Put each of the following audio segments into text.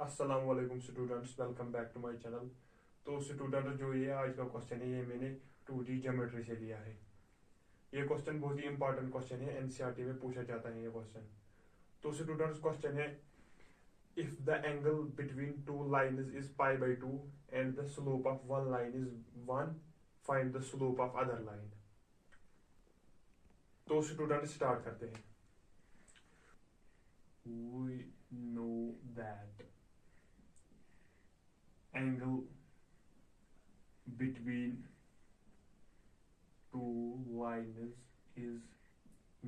अस्सलाम वालेकुम students, welcome back to my channel. तो स्टूडेंट जो ये आज का क्वेश्चन है ये मैंने 2D ज्योमेट्री से लिया है। ये क्वेश्चन बहुत ही इंपॉर्टेंट क्वेश्चन है, एनसीईआरटी में पूछा जाता है ये क्वेश्चन। तो स्टूडेंट्स क्वेश्चन है, if the angle between two lines is pi by 2 and the slope of one line is 1, find the slope of other line. तो स्टूडेंट स्टार्ट करते हैं। We know that angle between two lines is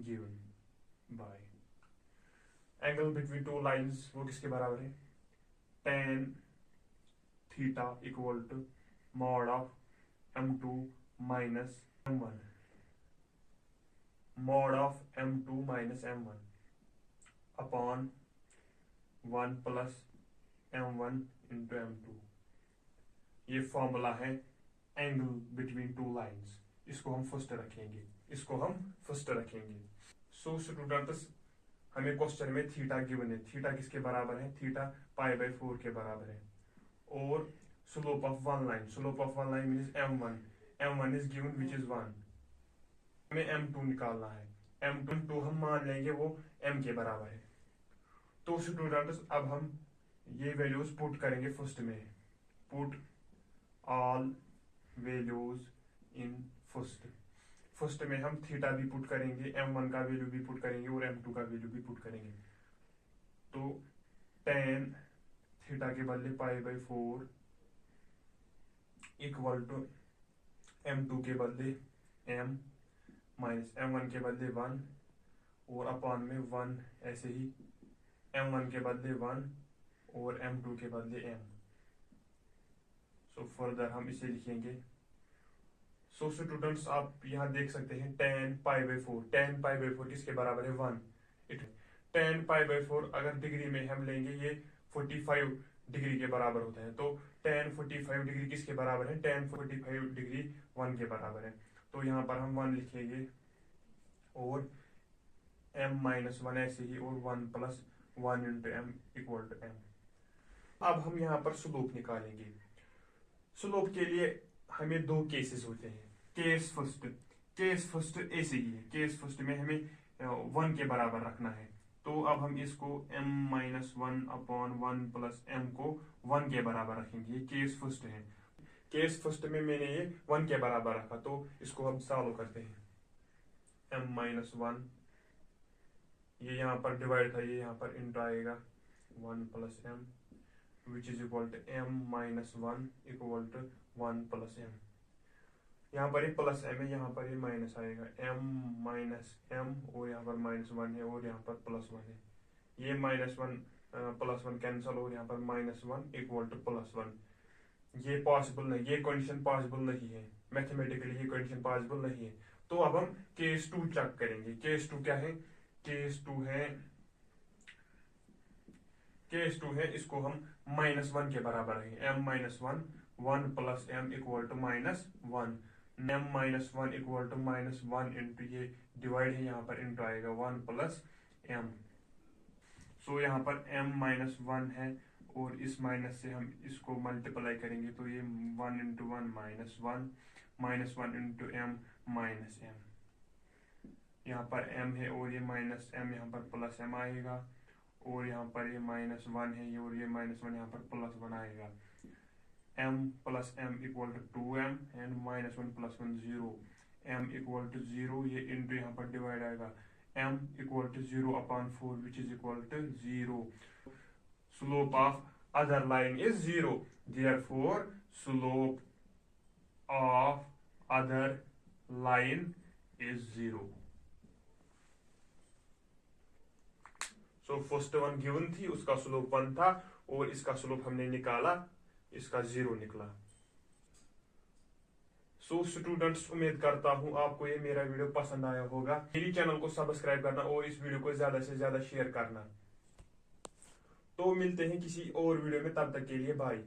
given by angle between two lines वो किसके बराबर है? tan theta equal to mod of m2 minus m1, mod of m2 minus m1 upon 1 plus m1 into m2। ये formula है angle between two lines. इसको हम first रखेंगे। So students, हमें क्वेश्चन में थीटा गिवन है। थीटा किसके बराबर है? थीटा पाई बाई 4 के बराबर है। और slope of one line means m1 is given which is 1। हमें m2 निकालना है। m2 हम मान लेंगे वो m के बराबर है। तो स्टूडेंट्स अब हम ये वैल्यूज पुट करेंगे फर्स्ट में। Put all values in first में हम थीटा भी पुट करेंगे, m1 का वैल्यू भी पुट करेंगे और m2 का वैल्यू भी पुट करेंगे। तो tan थीटा के बदले pi by 4 equal to m2 के बदले m माइनस m1 के बदले 1 और अपॉन में 1, ऐसे ही m1 के बदले 1 और m2 के बदले m। सो फर्दर हम इसे लिखेंगे। सो स्टूडेंट्स आप यहाँ देख सकते हैं tan पाई बाई 4 किसके बराबर है? 1। tan पाई बाई 4 अगर डिग्री में हम लेंगे ये 45 डिग्री के बराबर होता है। तो tan 45 डिग्री किसके बराबर है? tan 45 डिग्री 1 के बराबर है। तो यहाँ पर हम 1 लिखेंगे और m माइनस 1 ऐसे ही और 1 plus 1 into m equal to m। अब हम यहाँ पर स्लोप निकालेंगे। स्लोप के लिए हमें दो केसेस होते हैं। केस फर्स्ट ऐसे ही है। केस फर्स्ट में हमें 1 के बराबर रखना है। तो अब हम इसको m minus 1 upon 1 plus m को 1 के बराबर रखेंगे। ये केस फर्स्ट है। केस फर्स्ट में मैंने ये 1 के बराबर रखा, तो इसको हम सॉल्व करते हैं। m माइनस 1 ये यहाँ पर डिवाइड था, ये यहाँ पर इंटू आएगा 1 plus m which is equal to m minus 1 equal to 1 plus m। यहाँ पर ये प्लस m है, यहाँ पर ये माइनस आएगा m माइनस m और यहाँ पर माइनस 1 है और यहाँ पर प्लस 1 है। ये माइनस 1 प्लस 1 कैंसल और यहाँ पर माइनस 1 इक्वल टू प्लस 1। ये पॉसिबल नहीं, ये कंडीशन पॉसिबल नहीं है। मैथमेटिकली ये कंडीशन पॉसिबल नहीं है। तो अब हम केस 2 चेक करेंगे। केस 2 क्या है? केस 2 है इसको हम माइनस 1 के बराबर है। m minus 1 plus m equal to minus 1। m minus 1 equal to minus 1 into ये डिवाइड है, यहाँ पर इंटू आएगा 1 प्लस m। सो यहाँ पर m माइनस 1 है और इस माइनस से हम इसको मल्टीप्लाई करेंगे तो ये 1 into 1 minus 1 into m minus m। यहाँ पर m है और ये माइनस m यहाँ पर प्लस m आएगा और यहाँ पर ये माइनस 1 है ये और ये माइनस 1 यहाँ पर प्लस 1 आएगा। m plus m equal to 2m and minus 1 plus 1 0। m equal to 0 ये इंटू यहाँ पर डिवाइड आएगा m equal to 0 upon 4 which is equal to 0। Slope of other line is 0, therefore slope of other line is 0। So first one given थी, उसका slope 1 था और इसका slope हमने निकाला, इसका 0 निकला। सो स्टूडेंट्स, उम्मीद करता हूं आपको ये मेरा वीडियो पसंद आया होगा। मेरी चैनल को सब्सक्राइब करना और इस वीडियो को ज्यादा से ज्यादा शेयर करना। तो मिलते हैं किसी और वीडियो में, तब तक के लिए बाय।